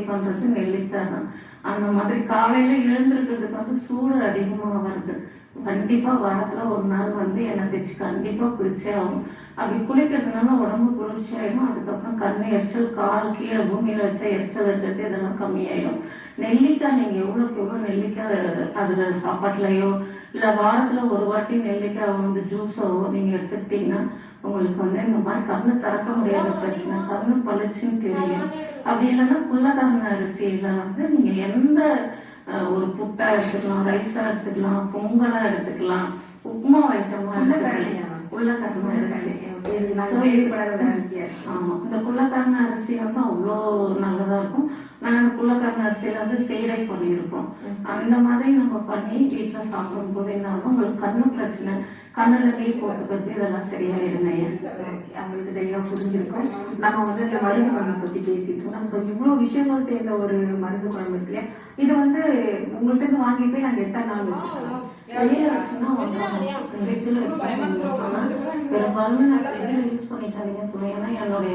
பண்றது நெல்லிக்காய் தான். அந்த மாதிரி காலையில எழுந்திருக்கிறதுக்கு சூடு அதிகமா வருது. கண்டிப்பா வாரத்துல ஒரு நாள் எண்ணெய் தேய்ச்சி கண்டிப்பா குளிச்சே ஆகும். அப்படி குளிக்கிறதுனால உடம்பு குளிர்ச்சி ஆயிடும். அதுக்கப்புறம் கண்ணு எரிச்சல், கால் கீழே பூமியில வச்ச எரிச்சல் இருக்கிறது இதெல்லாம் கம்மியாயிடும். நெல்லிக்காய் நீங்க எவ்வளவுக்கு எவ்வளவு நெல்லிக்காய் அதுல சாப்பாட்டுலயோ இல்ல வாரத்துல ஒரு வாட்டி நெல்லிக்காய் ஜூஸோ நீங்க எடுத்துக்கிட்டீங்கன்னா உங்களுக்கு இந்த மாதிரி கண்ணு திறக்க முடியாத பிரச்சனை, கண்ணு பளிச்சுன்னு தெரியும். அப்படி இல்லைன்னா குள்ளக்கரண அரிசியில நீங்க எந்த ஒரு புட்டா எடுத்துக்கலாம், ரைஸா எடுத்துக்கலாம், பொங்கலா எடுத்துக்கலாம், உப்புமா ஐட்டமா எடுத்துக்கலாம். குள்ளக்கரண அரிசி ஆமா, இந்த குள்ளக்கரண அரிசி அவ்வளோ நல்லதா இருக்கும். நாங்க குள்ளக்கரண அரிசியில சீடை பண்ணியிருக்கோம். அந்த மாதிரி நம்ம பண்ணி வீட்டுல சாப்பிடும் போது என்ன ஆகும், உங்களுக்கு கண்ணு பிரச்சனை, கண்ணுல நீர் போட்டுக்கிறது இதெல்லாம் சரியாயிருங்க. அவங்களுக்கு தெளிவா புரிஞ்சிருக்கும். நம்ம இந்த மருந்து குழம்பு பத்தி பேசிட்டோம். நம்ம இவ்வளவு விஷயங்கள் சேர்ந்த ஒரு மருந்து குழம்பு இருக்கு இல்லையா, இது உங்கள்கிட்ட இருந்து வாங்கி போய் நாங்க எத்தனை நாள் வச்சுக்கலாம்? வெளியில வச்சுன்னா பெரும்பாலும் நான் யூஸ் பண்ணிக்காதீங்க சொல்லுவேன். ஏன்னா என்னுடைய